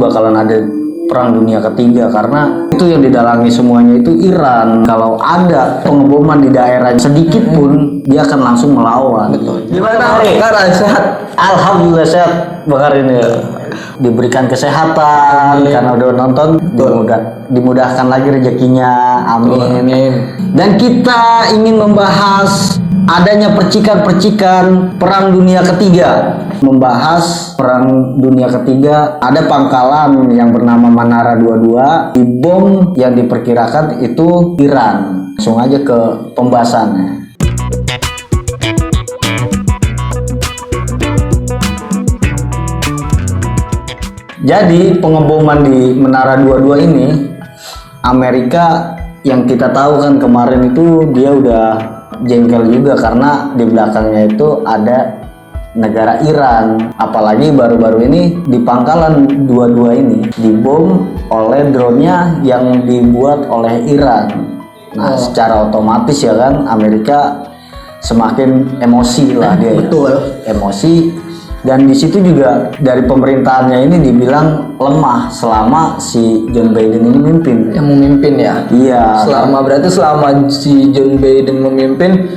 bakalan ada perang dunia ketiga, karena itu yang didalangi semuanya itu Iran. Kalau ada pengeboman di daerah sedikit pun dia akan langsung melawan. Betul. Gimana Sekarang sehat. Alhamdulillah sehat Bakar ini. Diberikan kesehatan karena udah nonton, dimudahkan lagi rezekinya, amin. Dan kita ingin membahas adanya percikan-percikan perang dunia ketiga. Membahas perang dunia ketiga, ada pangkalan yang bernama Manara 22 dibom yang diperkirakan itu Iran. Langsung aja ke pembahasannya. Jadi pengeboman di Menara 22 ini, Amerika yang kita tahu kan kemarin itu dia udah jengkel juga karena di belakangnya itu ada negara Iran. Apalagi baru-baru ini di pangkalan 22 ini dibom oleh drone-nya yang dibuat oleh Iran. Nah, secara otomatis ya kan Amerika semakin emosi lah dia. Betul. Emosi. Dan di situ juga dari pemerintahannya ini dibilang lemah selama si John Biden ini memimpin. Yang memimpin ya. Iya. Berarti selama si John Biden memimpin,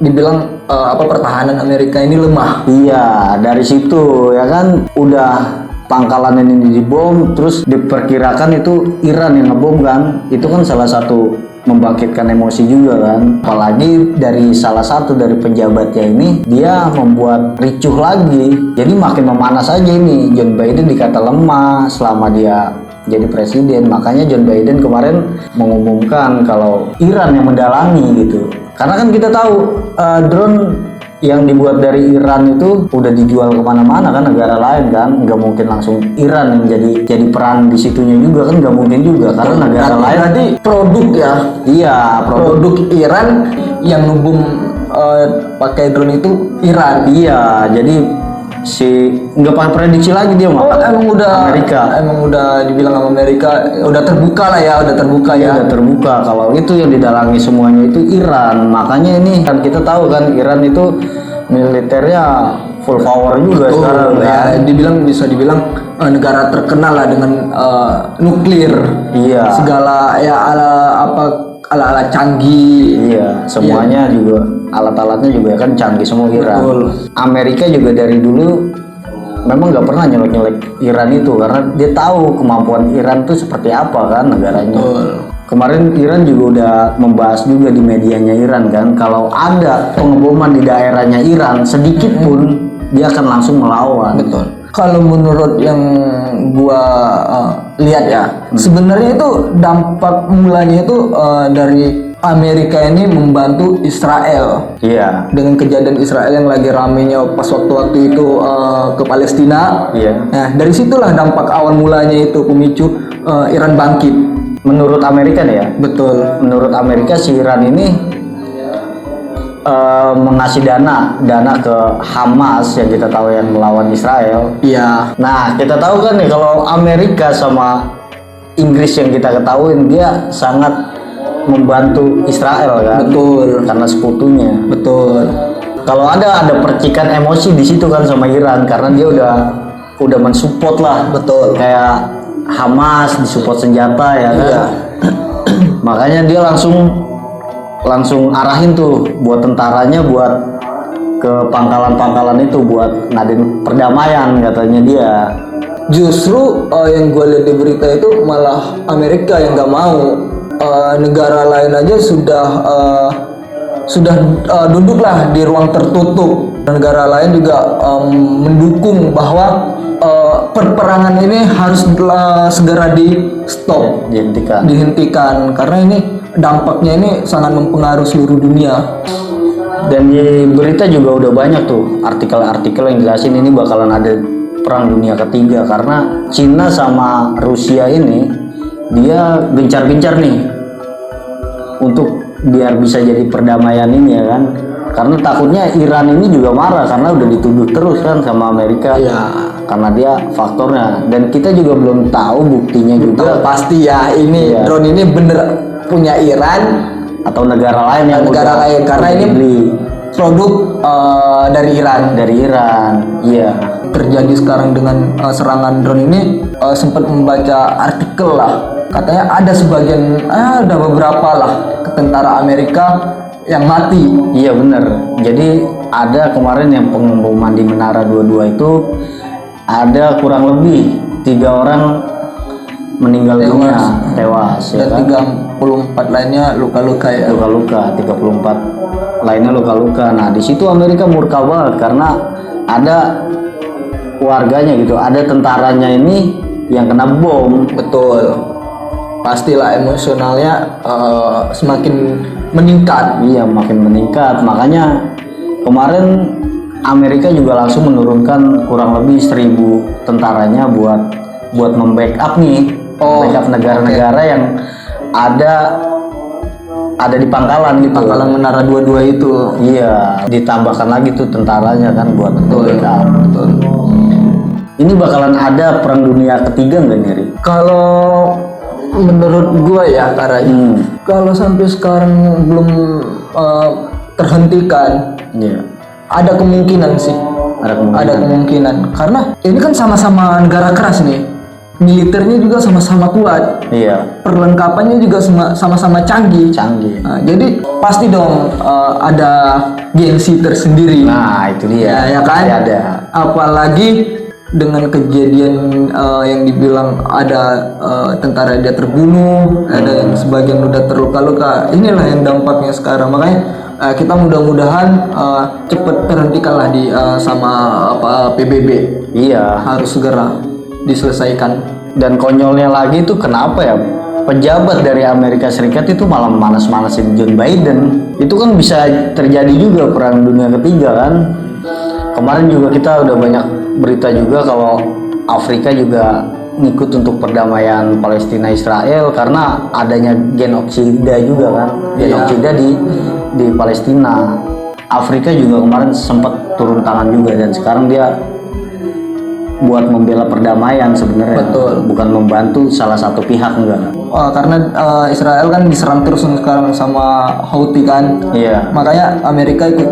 dibilang pertahanan Amerika ini lemah. Iya, dari situ ya kan udah pangkalan ini dibom, terus diperkirakan itu Iran yang ngebom kan. Itu kan salah satu membangkitkan emosi juga kan, apalagi dari salah satu dari pejabatnya ini dia membuat ricuh lagi, jadi makin memanas aja ini. John Biden dikata lemah selama dia jadi presiden, makanya John Biden kemarin mengumumkan kalau Iran yang mendalangi gitu, karena kan kita tahu drone yang dibuat dari Iran itu udah dijual kemana-mana kan, negara lain kan, nggak mungkin langsung Iran yang jadi peran di situnya juga kan, nggak mungkin juga karena negara lain. Berarti produk ya. Iya, produk Iran yang ngebom pakai drone itu Iran. Iya, jadi nggak pakai prediksi lagi dia mah. Emang udah Amerika. Emang udah dibilang sama Amerika udah terbuka lah ya, udah terbuka ya. Udah terbuka kalau itu yang didalangi semuanya itu Iran. Makanya ini kan kita tahu kan Iran itu militernya full power juga. Betul, sekarang ya. Bisa dibilang negara terkenal lah dengan nuklir. Iya. Segala ya ala canggih. Iya, semuanya juga alat-alatnya juga kan canggih semua Iran. Betul. Amerika juga dari dulu memang nggak pernah nyelek-nyelek Iran itu karena dia tahu kemampuan Iran itu seperti apa kan negaranya. Betul. Kemarin Iran juga udah membahas juga di medianya Iran kan, kalau ada pengeboman di daerahnya Iran sedikit pun dia akan langsung melawan. Betul. Kalau menurut yang gua lihat ya, sebenarnya itu dampak mulanya itu dari Amerika ini membantu Israel. Iya. Dengan kejadian Israel yang lagi ramenya pas waktu itu ke Palestina. Iya. Nah, dari situlah dampak awal mulanya itu pemicu Iran bangkit. Menurut Amerika nih ya. Betul. Menurut Amerika si Iran ini mengasih dana ke Hamas yang kita tahu yang melawan Israel. Iya. Nah, kita tahu kan nih kalau Amerika sama Inggris yang kita ketahuin dia sangat membantu Israel kan. Betul. Karena sekutunya. Betul. Kalau ada percikan emosi di situ kan sama Iran karena dia udah mensupport lah. Betul. Kayak Hamas disupport senjata ya kan. Iya. Makanya dia langsung arahin tuh buat tentaranya buat ke pangkalan-pangkalan itu buat ngadain perdamaian katanya dia. Justru yang gue lihat di berita itu malah Amerika yang nggak mau. Negara lain aja sudah duduklah di ruang tertutup. Negara lain juga mendukung bahwa perperangan ini harus segera di stop, dihentikan karena ini dampaknya ini sangat mempengaruhi seluruh dunia. Dan di berita juga udah banyak tuh artikel-artikel yang jelasin ini bakalan ada perang dunia ketiga karena Cina sama Rusia ini dia gencar-gencar nih untuk biar bisa jadi perdamaian ini ya kan, karena takutnya Iran ini juga marah karena udah dituduh terus kan sama Amerika. Ya. Karena dia faktornya dan kita juga belum tahu buktinya juga. Pasti ya ini drone ini bener punya Iran atau negara lain yang karena ini beli. produk dari Iran. Dari Iran. Iya. Terjadi sekarang dengan serangan drone ini, sempat membaca artikel lah, katanya ada beberapa lah tentara Amerika yang mati. Iya bener. Jadi ada kemarin yang pengeboman di Menara 22 itu ada kurang lebih 3 orang meninggal dunia, tewas ya Dan kan? 34 lainnya luka-luka ya. Luka-luka, 34 lainnya luka-luka. Nah di situ Amerika murka banget karena ada warganya gitu, ada tentaranya ini yang kena bom. Betul. Pastilah emosionalnya semakin meningkat. Iya makin meningkat. Makanya kemarin Amerika juga langsung menurunkan kurang lebih 1.000 tentaranya buat membackup nih, backup negara-negara yang ada di pangkalan gitu. Pangkalan Menara 22 itu. Iya, ditambahkan lagi tuh tentaranya kan buat backup. Betul. Ini bakalan ada perang dunia ketiga nggak nih, Ri? Kalau menurut gua ya caranya, kalau sampai sekarang belum terhentikan, Iya, ada kemungkinan sih. ada Ada kemungkinan karena ini kan sama-sama negara keras nih, militernya juga sama-sama kuat, Iya, perlengkapannya juga sama-sama canggih. canggih. Nah, jadi pasti dong ada gengsi tersendiri. Nah, itu dia. Ya kan? Pasti ada. Apalagi dengan kejadian yang dibilang ada tentara dia terbunuh, ada yang sebagian udah terluka-luka. Inilah yang dampaknya sekarang. Makanya kita mudah-mudahan cepat terhentikanlah sama PBB. Iya. Harus segera diselesaikan. Dan konyolnya lagi itu kenapa ya? Pejabat dari Amerika Serikat itu malah manas-manasin John Biden. Itu kan bisa terjadi juga perang dunia ketiga kan? Kemarin juga kita udah banyak berita juga kalau Afrika juga ngikut untuk perdamaian Palestina Israel karena adanya genoksida juga kan, genoksida di Palestina. Afrika juga kemarin sempat turun tangan juga dan sekarang dia buat membela perdamaian sebenarnya. Betul. Bukan membantu salah satu pihak enggak. Karena Israel kan diserang terus sekarang sama Houthi kan. Iya. Makanya Amerika ikut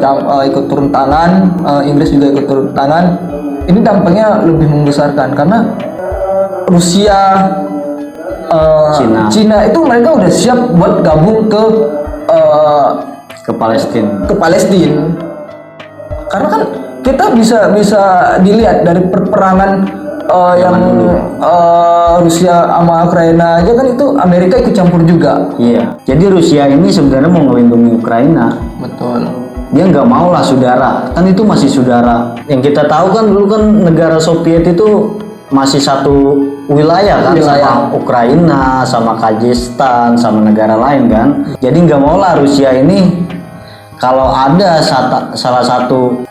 turun tangan, Inggris juga ikut turun tangan. Ini dampaknya lebih membesarkan karena Rusia, Cina itu mereka udah siap buat gabung ke Palestina. Karena kan kita bisa dilihat dari perperangan yang Rusia sama Ukraina aja kan itu Amerika ikut campur juga. Iya. Jadi Rusia ini sebenarnya mau melindungi Ukraina. Betul. Dia nggak mau lah saudara, kan itu masih saudara. Yang kita tahu kan dulu kan negara Soviet itu masih satu wilayah kan, sama Ukraina, sama Kazakhstan, sama negara lain kan. Jadi nggak mau lah Rusia ini kalau ada salah satu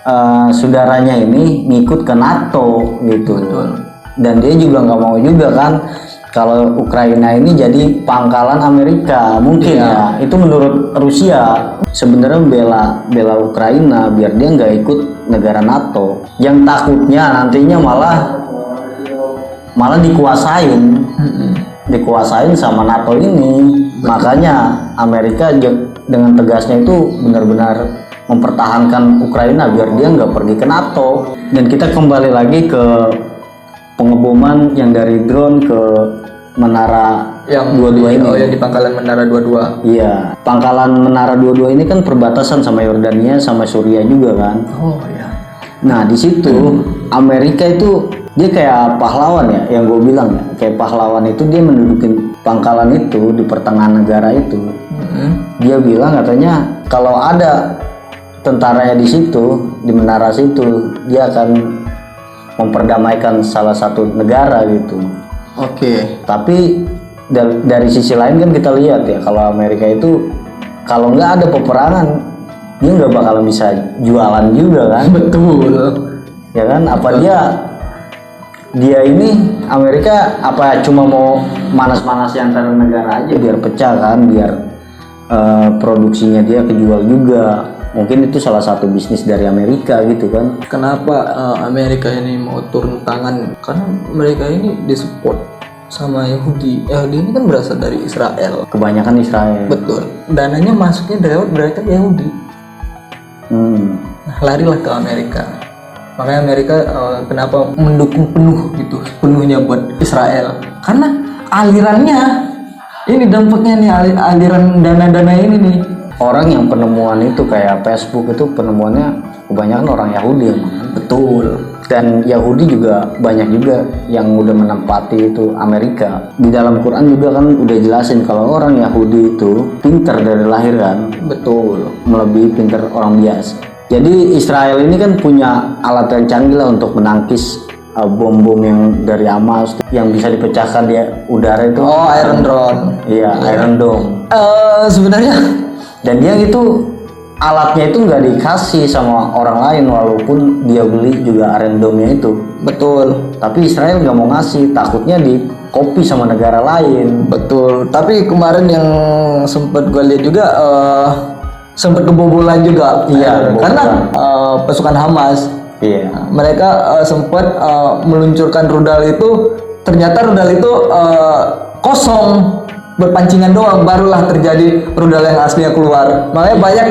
saudaranya ini ngikut ke NATO gitu. Betul. Dan dia juga nggak mau juga kan kalau Ukraina ini jadi pangkalan Amerika mungkin ya. Itu menurut Rusia sebenarnya bela Ukraina biar dia nggak ikut negara NATO. Yang takutnya nantinya malah dikuasain sama NATO ini. Makanya Amerika dengan tegasnya itu benar-benar mempertahankan Ukraina biar dia nggak pergi ke NATO. Dan kita kembali lagi ke pengeboman yang dari drone ke Menara Yang 22 ini. yang di pangkalan Menara 22. Iya, pangkalan Menara 22 ini kan perbatasan sama Yordania sama Suriah juga kan. Oh iya. Nah di situ Amerika itu dia kayak pahlawan ya, yang gue bilang ya, kayak pahlawan itu dia mendudukin pangkalan itu di pertengahan negara itu. Dia bilang katanya kalau ada tentaranya di situ di menara situ dia akan memperdamaikan salah satu negara gitu. Oke. Tapi dari sisi lain kan kita lihat ya kalau Amerika itu kalau nggak ada peperangan dia nggak bakal bisa jualan juga kan. Betul. Ya kan? Apa dia ini Amerika apa cuma mau manas-manasi antara negara aja biar pecah kan, biar produksinya dia kejual juga. Mungkin itu salah satu bisnis dari Amerika gitu kan. Kenapa Amerika ini mau turun tangan? Karena mereka ini disupport sama Yahudi. Yahudi ini kan berasal dari Israel. Kebanyakan Israel. Betul. Dananya masuknya lewat mereka Yahudi. Nah, larilah ke Amerika. Makanya Amerika kenapa mendukung penuh gitu, sepenuhnya buat Israel? Karena alirannya ini dampaknya nih, aliran dana-dana ini nih. Orang yang penemuan itu kayak Facebook itu penemuannya kebanyakan orang Yahudi emang. Betul. Dan Yahudi juga banyak juga yang udah menempati itu Amerika. Di dalam Quran juga kan udah jelasin kalau orang Yahudi itu pintar dari lahiran. Betul. Melebihi pintar orang biasa. Jadi Israel ini kan punya alat yang canggih lah untuk menangkis bom-bom yang dari Hamas yang bisa dipecahkan di udara itu. Oh, Iron Drone. Iya, Iron Dome. Sebenarnya Dan dia itu alatnya itu nggak dikasih sama orang lain walaupun dia beli juga Iron Dome-nya itu. betul. Tapi Israel nggak mau ngasih, takutnya di copy sama negara lain. Betul. Tapi kemarin yang sempat gue lihat juga sempat kebobolan juga. Iya, Karena pasukan Hamas Iya. mereka sempat meluncurkan rudal itu, ternyata rudal itu kosong, berpancingan doang, barulah terjadi rudal yang aslinya keluar. Makanya banyak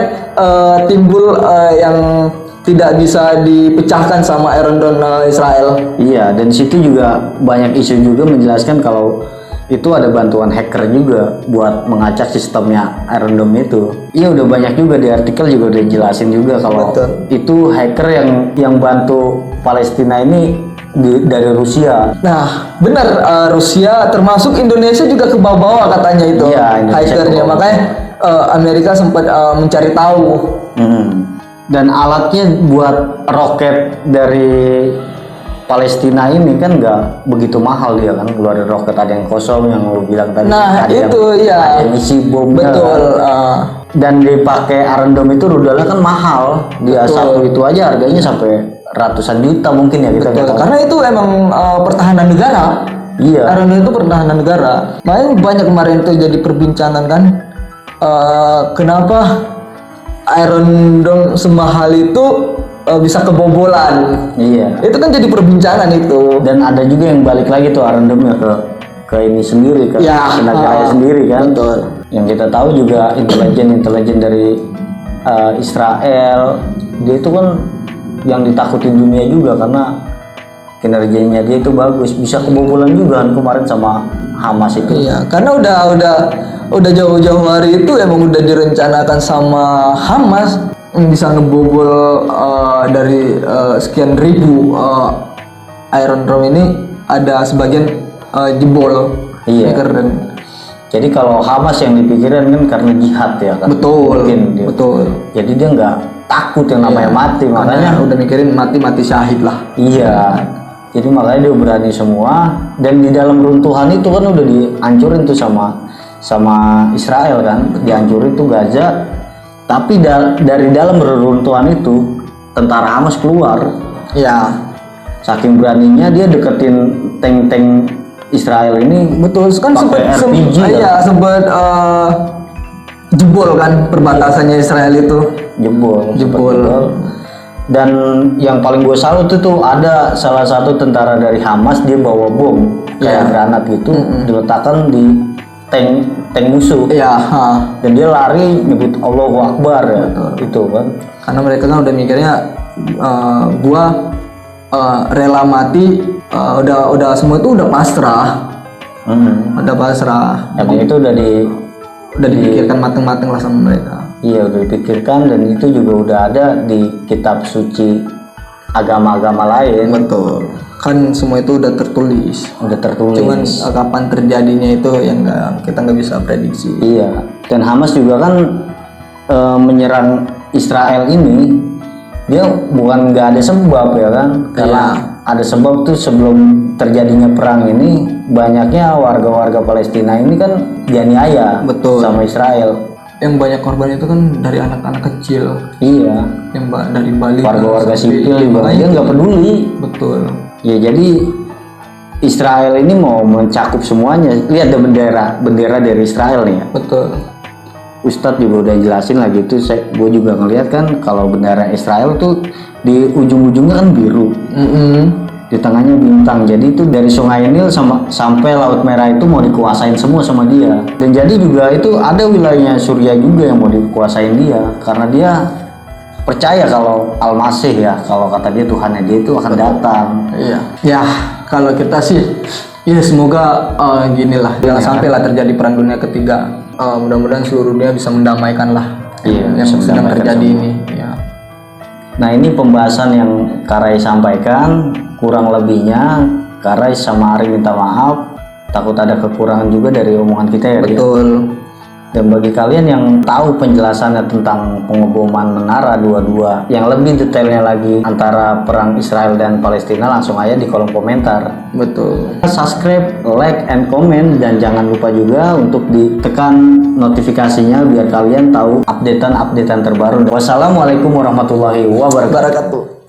timbul yang tidak bisa dipecahkan sama Iron Dome Israel. Iya, dan situ juga banyak isu juga menjelaskan kalau itu ada bantuan hacker juga buat mengacak sistemnya Iron Dome itu. Iya, udah banyak juga di artikel juga udah jelasin juga kalau Betul. itu hacker yang bantu Palestina ini dari Rusia. Nah, benar, Rusia termasuk Indonesia juga ke bawah katanya itu Iya, Indonesia hackernya. ke bawah. Makanya Amerika sempat mencari tahu. Dan alatnya buat roket dari Palestina ini kan nggak begitu mahal dia kan, keluarin roket ada yang kosong yang lu bilang tadi. Nah, ada itu yang, ya. ada yang isi bomnya. Betul. Dan dipakai Iron Dome itu rudalnya kan mahal. Dia Betul. satu itu aja harganya sampai ratusan juta mungkin ya kita nggak tahu. Karena itu emang pertahanan negara. Iya. Iron Dome itu pertahanan negara. Makanya banyak kemarin itu jadi perbincangan kan. Kenapa Iron Dome semahal itu bisa kebobolan? Iya. Itu kan jadi perbincangan itu. Dan ada juga yang balik lagi tuh Iron Dome-nya ke ini sendiri ke negaranya sendiri kan. Betul. Yang kita tahu juga intelijen dari Israel, dia itu kan yang ditakuti dunia juga karena kinerjanya dia itu bagus, bisa kebobolan juga kan kemarin sama Hamas itu. Iya, karena udah jauh-jauh hari itu emang udah direncanakan sama Hamas bisa ngebobol dari sekian ribu Iron Dome ini, ada sebagian jebol. Iya. Ini keren. Jadi kalau Hamas yang dipikirin kan karena jihad ya kan. Betul. Mungkin dia. Betul. Jadi dia nggak takut yang namanya mati, makanya Makanya udah mikirin mati syahid lah. iya. Jadi makanya dia berani semua, dan di dalam runtuhan itu kan udah dihancurin tuh sama Israel kan, dihancurin tuh Gaza. Tapi dari dalam reruntuhan itu tentara Hamas keluar. Ya. Saking beraninya dia deketin tank-tank Israel ini. Betul, kan Pakai RPG kan? sempat jebol kan perbatasannya Israel itu. Jebol. Jebol. Dan yang paling gue salut itu ada salah satu tentara dari Hamas, dia bawa bom kayak granat gitu, diletakkan di tank musuh. Iya. Dan dia lari nyebut Allahu Akbar ya. Itu kan. Karena mereka kan udah mikirnya gua rela mati, udah semua itu udah pasrah. Udah pasrah. Emang itu udah dipikirkan mateng-mateng lah sama mereka. Iya, udah dipikirkan, dan itu juga udah ada di kitab suci agama-agama lain. Betul. Kan semua itu udah tertulis. Udah tertulis. Cuman kapan terjadinya itu yang kita nggak bisa prediksi. Iya. Dan Hamas juga kan menyerang Israel ini, dia bukan nggak ada sebab ya kan? Karena ada sebab tuh, sebelum terjadinya perang ini banyaknya warga-warga Palestina ini kan dianiaya. Betul. Sama Israel. Yang banyak korban itu kan dari anak-anak kecil. Iya. Yang dari Bali. Warga-warga sipil juga dia nggak peduli. Betul. Ya jadi Israel ini mau mencakup semuanya. Lihat ada bendera dari Israel nih ya. Betul. Ustadz juga udah jelasin lagi itu, gue juga ngeliat kan kalau bendera Israel tuh di ujung-ujungnya kan biru, di tengahnya bintang. Jadi itu dari Sungai Nil sampai Laut Merah itu mau dikuasain semua sama dia. Dan jadi juga itu ada wilayahnya Suriah juga yang mau dikuasain dia, karena dia percaya kalau Al-Masih ya, kalau kata dia Tuhannya dia itu akan datang. Iya. Ya, kalau kita sih, ya semoga ginilah, jangan sampai lah terjadi perang dunia ketiga. Mudah-mudahan seluruh dunia bisa mendamaikan lah Iya, yang bisa sedang mendamaikan terjadi semua. ini. Ya. Nah ini pembahasan yang Karai sampaikan, kurang lebihnya Karai sama Ari minta maaf, takut ada kekurangan juga dari omongan kita ya. Ria? Betul. Dan bagi kalian yang tahu penjelasannya tentang pengeboman menara 22 yang lebih detailnya lagi antara perang Israel dan Palestina, langsung aja di kolom komentar. Betul. Subscribe, like, and comment, dan jangan lupa juga untuk ditekan notifikasinya biar kalian tahu updatean terbaru. Wassalamualaikum warahmatullahi wabarakatuh. Barakatuh.